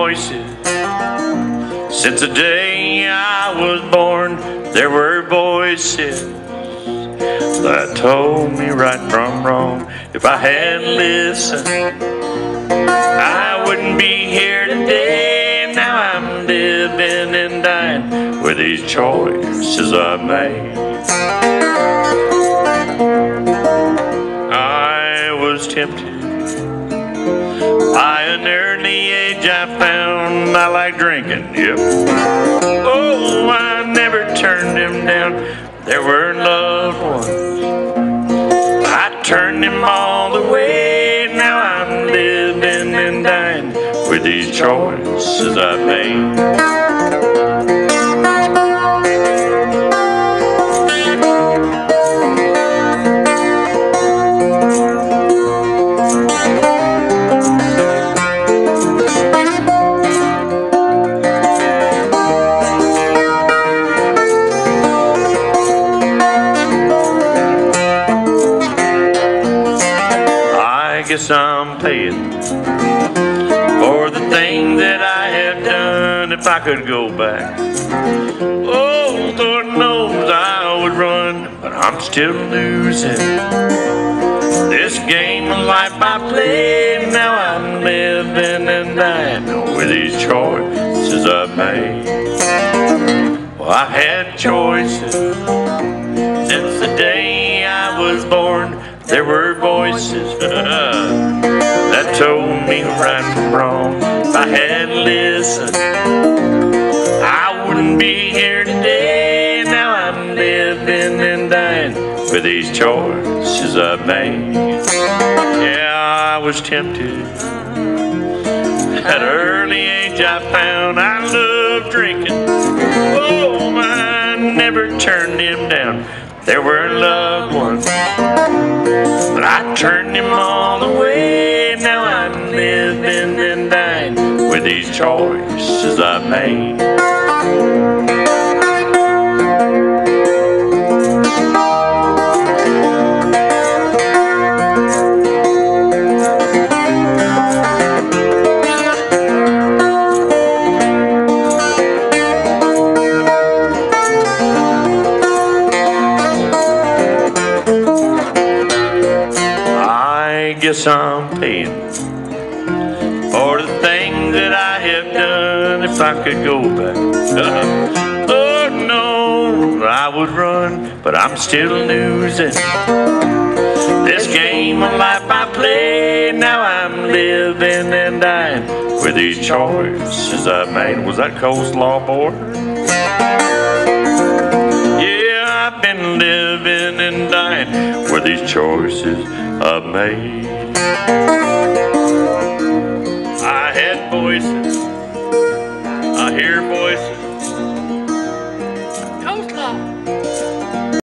voices. Since the day I was born, there were voices that told me right from wrong. If I had listened, I wouldn't be here today. Now I'm living and dying with these choices I made. I was tempted by an early age. I found I like drinking, yep. Oh, I never turned them down. There were loved ones, I turned them all away. Now I'm living and dying with these choices I made. I guess I'm paying for the thing that I have done. If I could go back, oh, Lord knows I would run, but I'm still losing this game of life I play. Now I'm living and dying with these choices I've made. Well, I've had choices since the day I was born. There were voices that told me right from wrong. If I had listened, I wouldn't be here today. Now I'm living and dying with these choices I've made. Yeah, I was tempted. At an early age I found I loved drinking. Oh, I never turned them down. There were loved ones, but I turned them all away. Now I'm living and dying with these choices I made. I guess I'm paying for the thing that I have done. If I could go back, oh no, I would run, but I'm still losing this game of life I play. Now I'm living and dying with these choices I've made. Was that coleslaw, boy? Yeah, I've been living and dying with these choices I've made. I had voices, I hear voices. Coleslaw.